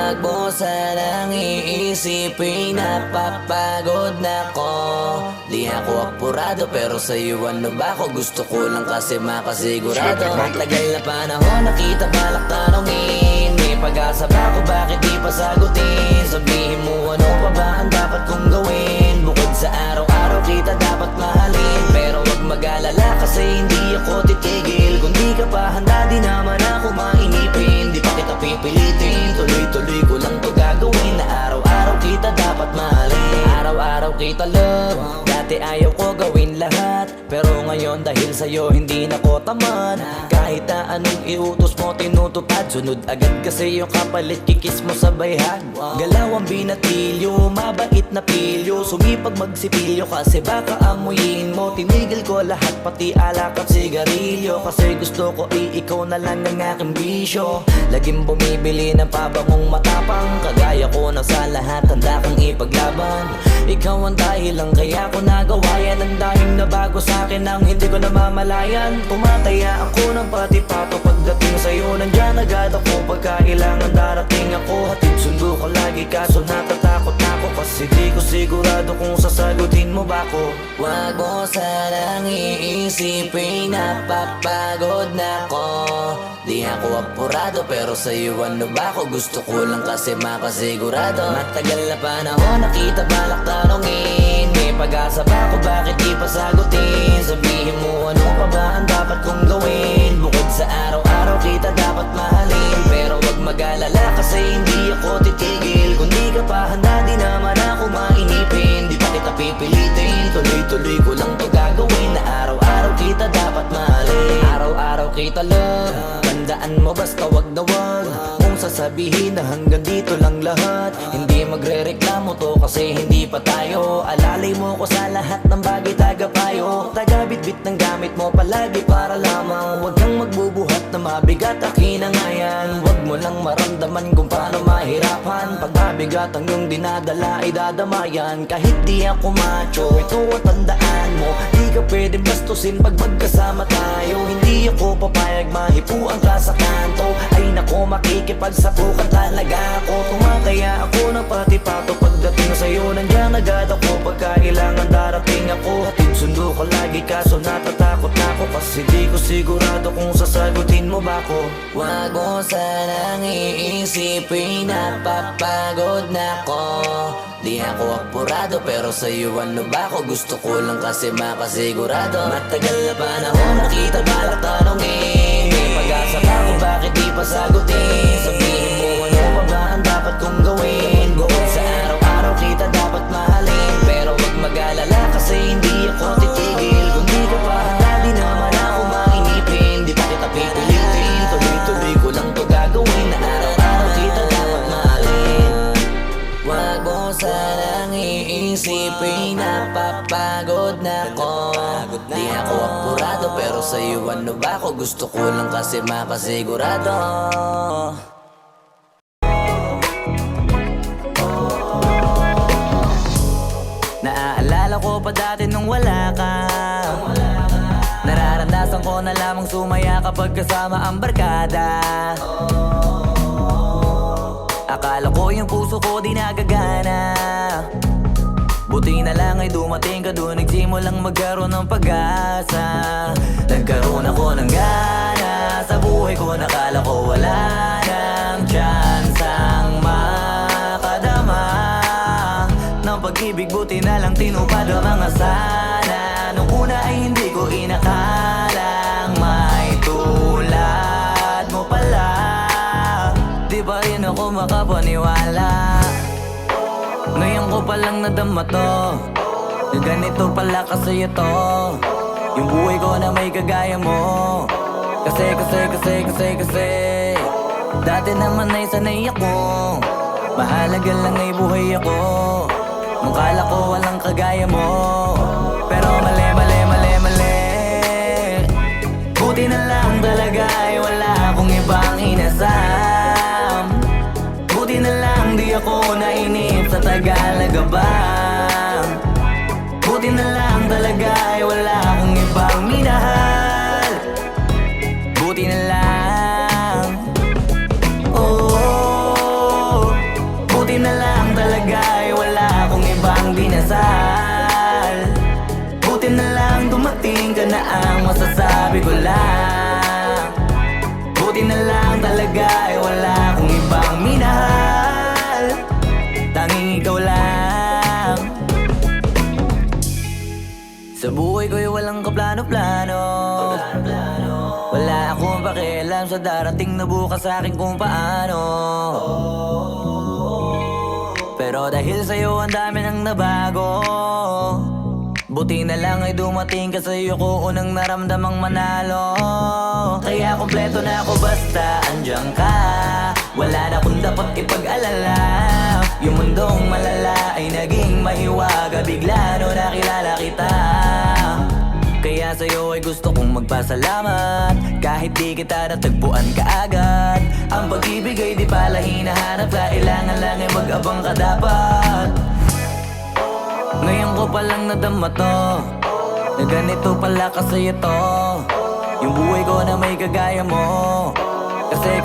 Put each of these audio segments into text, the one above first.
Wag mo sanang iisipin, napapagod na ko. Di ako apurado pero sa'yo ano ba ako? Gusto ko lang kasi makasigurado. Matagal na panahon nakita balak tanongin, may pag-asa ba ako, bakit di pa sagutin? Sabihin mo ano pa ba ang dapat kong gawin? Bukod sa araw-araw kita dapat mahalin, pero wag mag-alala kasi hindi ako titigil. Kung di ka pa handa di naman ako mainipin. Di pa kita pipilitin, tuloy-tuloy ko lang to gagawin. Na araw-araw kita dapat mahalin, araw-araw kita love. Dati ayaw ko gawin lahat, pero ngayon dahil sa'yo hindi na ko tamad. Kahit na anong iutos mo tinutupad, sunod agad kasi yung kapalit kikis mo sa bayhag. Galaw ang binatilyo, mabait na pilyo, sumipag magsipilyo kasi baka amuyin mo. Tinigil ko lahat pati alak at sigarilyo, kasi gusto ko ikaw na lang ang aking bisyo. Laging bumibili ng pabangong matapang, kagaya ko na sa lahat handa kang ipaglaban. Ikaw ang dahilan kaya ko nagawa yan, ang dahing na bago sa'kin ang hindi ko namamalayan. Tumataya ako ng pati pato pagdating sa'yo, nandyan agad ako pagkailangan darating ako. Hatid sundo ko lagi kaso natatakot ako, kasi di ko sigurado kung sasagutin mo ba ko. Wag mo sanang iisipin, napapagod na ko. Di ako apurado pero sa'yo ano ba ako? Gusto ko lang kasi makasigurado. Matagal na panahon nakita balak tanongin, may pag-asa ba ako, bakit di pa sagutin? Sabihin mo ano pa ba ang dapat kong gawin? Bukod sa araw-araw kita dapat mahalin, pero wag mag-alala kasi hindi ako titigil. Kung di ka pa handa di naman ako mainipin. Di pa kita pipilitin, tuloy-tuloy ko lang to gagawin. Na araw-araw kita dapat mahalin, araw-araw kita love. Tandaan mo basta wag na wag mong sasabihin na hanggang dito lang lahat. Hindi magre-reklamo to kasi hindi pa tayo. Alalay mo ko sa lahat ng bagay, tagapayo. Taga-bitbit ng gamit mo palagi para lamang. Huwag kang magbubuhat na mabigat, akin na nga yan. Huwag mo lang maramdaman kung paano mahirapan. Pag mabigat ang iyong dinadala ay dadamayan. Kahit di ako macho, ito ang tandaan mo, di ka pwede bastusin pag magkasama tayo. Hindi ako papayag mahipuan ka sa kanto. Ay nako, makikipagsapukan talaga ako. Tumataya ako ng pati pato pagdating sa'yo, nandyan agad ako pagkailangan darating ako. Hatid sundo ko lagi kaso natatakot na ako, kasi di ko sigurado kung sasagutin mo ba ko. Wag mo sanang iisipin, napapagod na ko. Di ako apurado pero sa'yo ano ba ako? Gusto ko lang kasi makasigurado. Matagal na panahon nakita balak tanongin, may pag-asa ba ako, bakit di pa sagutin? Sabihin mo ano pa ba ang dapat kong gawin? Bukod sa araw-araw kita dapat mahalin, pero wag mag-alala kasi hindi ako titigil. Kung di ka pa handa di naman ako mainipin. Di pa kita pipilitin, tuloy-tuloy ko lang to gagawin. Na araw-araw kita dapat mahalin. Wag mo sanang iisipin, napapagod na ko. Di ako apurado pero sa'yo ano ba ako? Gusto ko lang kasi makasigurado. Naaalala ko pa dati nung wala ka, nararamdasan ko na lamang sumaya kapag kasama ang barkada. Akala ko yung puso ko di nagagana, buti na lang ay dumating ka doon, nagsimulang magkaroon ng pag-asa. Nagkaroon ako ng gana sa buhay ko, nakala ko wala nang tsansang makadama ng pag-ibig, buti na lang tinupad ang mga sana. Nung una ay hindi ko inakalang may tulad mo pala. Di ba rin ako makapaniwala, ngayon ko palang nadama to, na ganito pala kasi ito yung buhay ko na may kagaya mo. Kasi dati naman ay sanay ako, mahalaga lang ay buhay ako. Nung kala ko walang kagaya mo, pero mali. Buti na lang talaga ay wala akong ibang inasam. Buti na lang di ako nainip sa Tagalaga ba. Buti na lang talaga ay wala akong ibang minahal. Buti na lang, oh. ang masasabi ko lang. Buti na lang talaga ay wala akong ibang minahal, tanging ikaw lang. Sa buhay ko'y walang kaplano-plano, wala akong pakialam sa darating na bukas sa akin kung paano. Pero dahil sa'yo ang dami nang nabago, buti na lang ay dumating ka sa'yo ko unang naramdamang manalo. Kaya kompleto na ako basta andyan ka, wala na akong dapat ipag-alala. Yung mundong malala ay naging mahiwaga bigla no nakilala kita. Kaya sa'yo ay gusto kong magpasalamat, kahit di kita natagpuan kaagad. Ang pag-ibig ay di pala hinahanap, kailangan lang ay mag-abang ka dapat. Ngayon ko palang nadama to, na ganito pala kasi ito, yung buhay ko na may kagaya mo. Kasi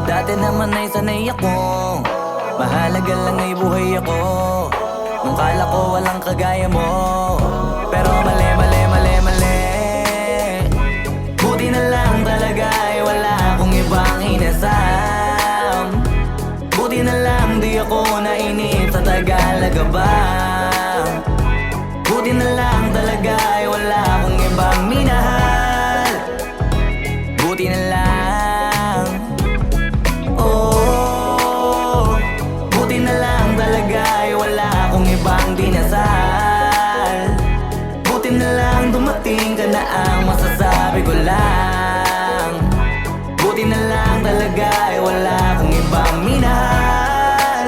dati naman ay sanay ako, mahalaga lang ay buhay ako. Nung kala ko walang kagaya mo, pero mali. Buti na lang talaga ay wala akong ibang inasam. Buti na lang di ako nainip sa Tagalaga ba. Buti na lang talaga ay wala akong ibang minahal. Buti na lang, oh. Buti na lang talaga ay wala akong ibang dinasal. Buti na lang dumating ka na ang masasabi ko lang. Buti na lang talaga ay wala akong ibang minahal,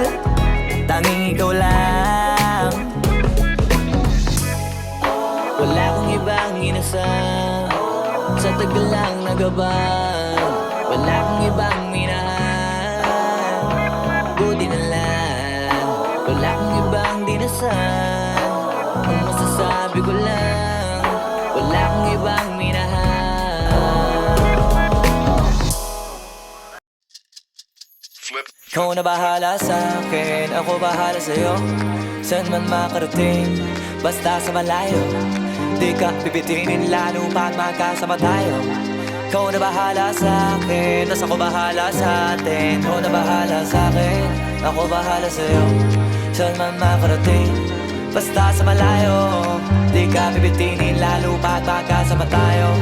tanging ikaw lang. Wala akong ibang inasal, sa tagal lang nagabang. Wala akong ibang minahal, buti na lang. Wala akong ibang dinasal, ang masasabi ko lang, wala akong ibang minahal. Ikaw na bahala sa akin, ako bahala sa'yo. Saan man makarating, basta sa malayo. Di ka pipitinin lalo pag magkasama tayo. Ikaw na bahala sa akin, tas ako bahala sa atin. Ikaw na bahala sa akin, ako bahala sa'yo. Saan man makarating, basta sa malayo. Di ka pipitinin lalo pag magkasama tayo.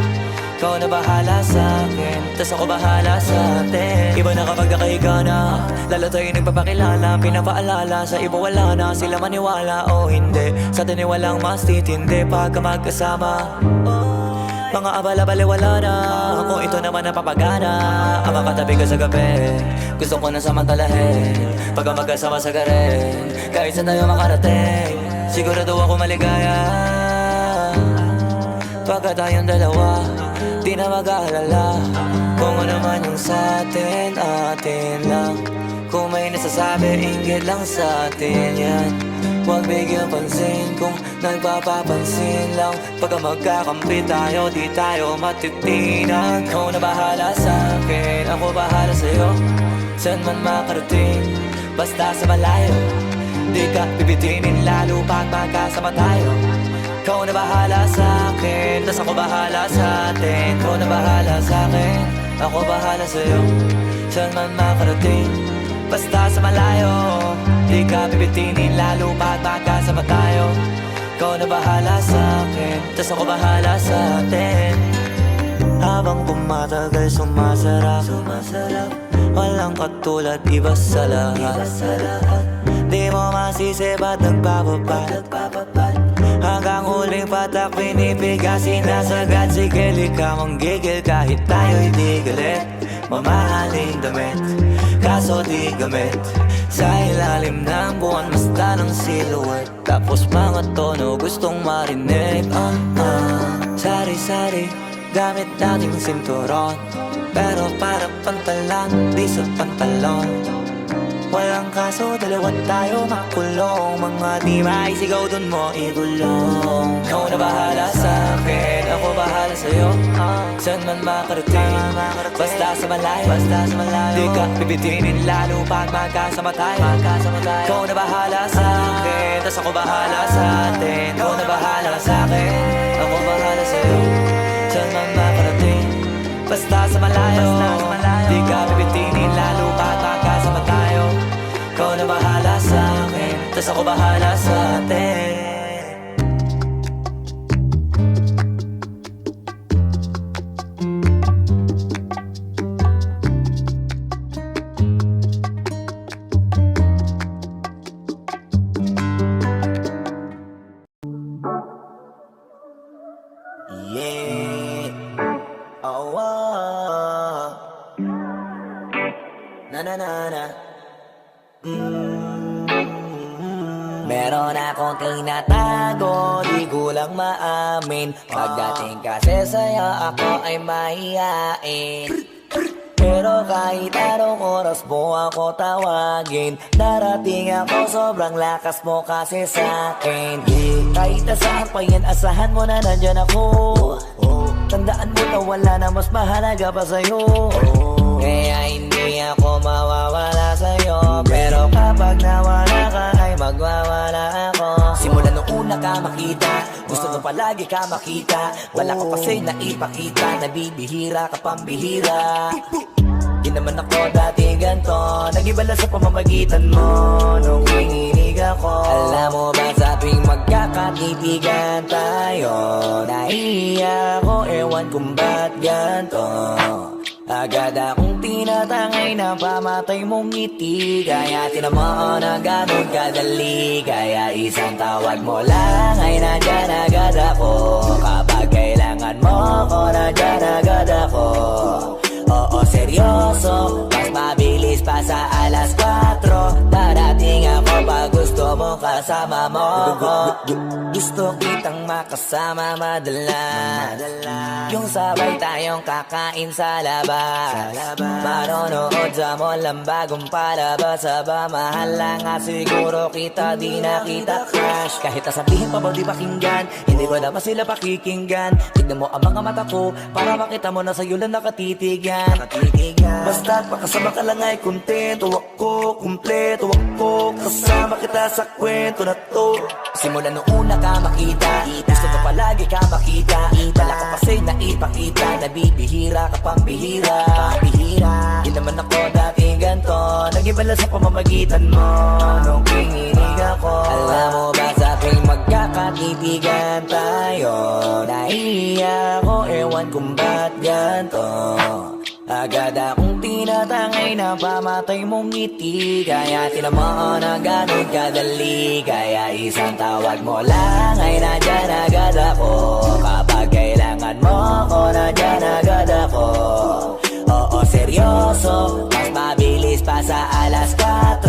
Ikaw na bahala sa akin, tas ako bahala sa atin. Iba na kapag nakahiga na, lalo tayo nagpapakilala. Pinapaalala sa iba wala na, sila maniwala o hindi. Sa atin ay walang mas titindi pagka magkasama. Mga abala-bali wala na, kung ito naman ang papagana. Ang makatabi ka sa gabi, gusto ko na samantalahin. Pagka magkasama sa garin, kahit saan tayo makarating, sigurado ako maligaya. Pagka tayong dalawa, di na mag-aalala kung ano man yung sa atin, atin lang. Kung may nasasabi, inggit lang sa atin yan. Huwag bigyan pansin kung nagpapapansin lang. Pagka magkakampi tayo, di tayo matitinan. Ikaw na bahala sa akin, ako bahala sa'yo. Saan man makarating, basta sa malayo. Di ka pipitinin lalo pag magkasama tayo. Ikaw na bahala sa akin, tas ako bahala sa atin. Ikaw na bahala sa akin, ako bahala sa'yo. Saan man makarating, basta sa malayo. Di ka pipitinin lalo pag magkasama tayo. Ikaw na bahala sa akin, tas ako bahala sa atin. Habang tumatagal sumasarap, walang katulad, iba sa lahat. Di mo masisi ba't nagpapapad. Hanggang huling patak pinipigasin na sagad. Sige lika manggigil kahit tayo'y di galit. Mamahaling damit, kaso di gamit. Sa ilalim ng buwan basta ng silhouette. Tapos mga tono gustong marinig. Sari-sari gamit nating sinturon, pero para pantalan, di sa pantalon. Walang kaso, dalawa tayo makulong. Mga di maisigaw dun mo igulong. Ikaw na bahala sa'kin, ako bahala sa'yo. Saan man makarating, basta sa malayo. Di ka bibitinin lalo pag magkasama tayo. Ikaw na bahala sa'kin, tas ako bahala sa'tin. Ikaw na bahala sa'kin, ako bahala sa'yo. Saan man makarating, basta sa malayo. Di ka bibitinin lalo pag magkasama tayo. Ikaw na bahala sa'kin, tas ako bahala sa'tin. Yeah. Oh, oh. Na na na na. Meron akong tinatago, di ko lang maamin. Pagdating kasi sa'yo, ako ay mahihain. Pero kahit anong oras mo ako tawagin, darating ako, sobrang lakas mo kasi sa'kin. Kahit nasaan pa yan, asahan mo na nandyan ako. Tandaan mo na wala na mas mahalaga pa sa'yo. Kaya hindi ako mawawala sa'yo. Pero kapag nawala ka ay magwawala ako. Simula nung una ka makita, gusto mo palagi ka makita. Wala ka kasi naipakita, nabibihira ka pambihira. Di naman ako dati ganto, nag-iba sa pamamagitan mo nung hinihinig ako. Alam mo ba sa tuwing magkakatitigan tayo, naiiyak ako, ewan kung ba't ganto. Agad akong tinatangay na pamatay mong ngiti. Kaya tinamaan na ganun kadali. Kaya isang tawag mo lang ay nandyan agad ako. Kapag kailangan mo ko, nandyan agad ako. Oo, seryoso, mas mabilis pa sa alas 4. Darating ako pag gusto mo kasama mo ko. Gusto kitang makasama madalas, yung sabay tayong kakain sa labas. Manonood sa mall ang bagong palabas. Aba, mahal lang nga siguro kita, di na kita crush. Kahit nasabihin pa ba di pakinggan, hindi ko naman sila pakikinggan. Tignan mo ang mga mata ko, para makita mo na sa'yo lang nakatitigan. Basta't makasama ka lang ay kontento ako, kumpleto ako. Kasama kita sa kwento na to. Simula nung una ka makita, gusto ko palagi ka makita. Wala ka kasi naipakita, nabibihira ka pambihira. Di naman ako dati ganto, nag-iba sa pamamagitan mo nung hinihinig ako. Alam mo ba sa tuwing magkakatitigan tayo, naiiyak ako, ewan kung ba't ganto. Agad akong tinatangay na pamatay mong ngiti. Kaya tinamaan na ganun kadali. Kaya isang tawag mo lang ay nandyan agad ako. Kapag kailangan mo ko, nandyan agad ako. Oo, seryoso, mas mabilis pa sa alas 4.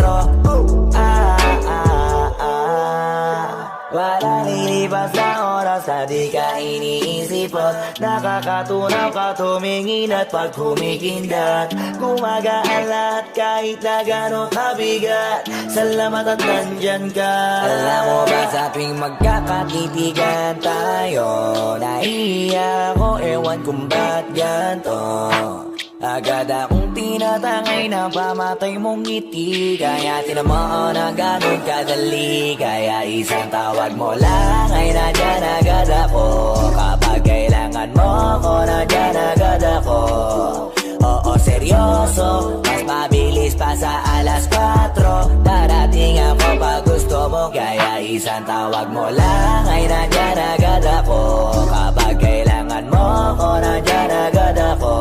Wala lilipas na oras na di ka iniisipot. Nakakatunaw ka tumingin at pag humikindat, gumagaan lahat kahit na gano'ng kabigat. Salamat at nandyan ka. Alam mo ba sa tuwing magkakatitigan tayo, naiiyak ako, ewan kung ba't ganto. Agad akong tinatangay na pamatay mong ngiti. Kaya tinamaan na ganun kadali. Kaya isang tawag mo lang ay nandyan agad ako. Kapag kailangan mo ko, nandyan agad ako. Oo, seryoso, mas mabilis pa sa alas 4. Darating ako pag gusto mo. Kaya isang tawag mo lang ay nandyan agad ako. Kapag kailangan mo ko, nandyan agad ako.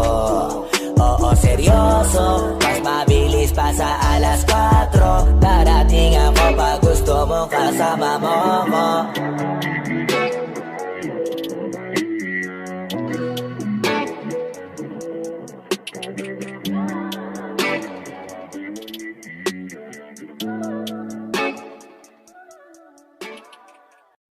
Oo, seryoso, mas mabilis pa sa alas 4. Darating ako pag gusto mo kasama mo ko.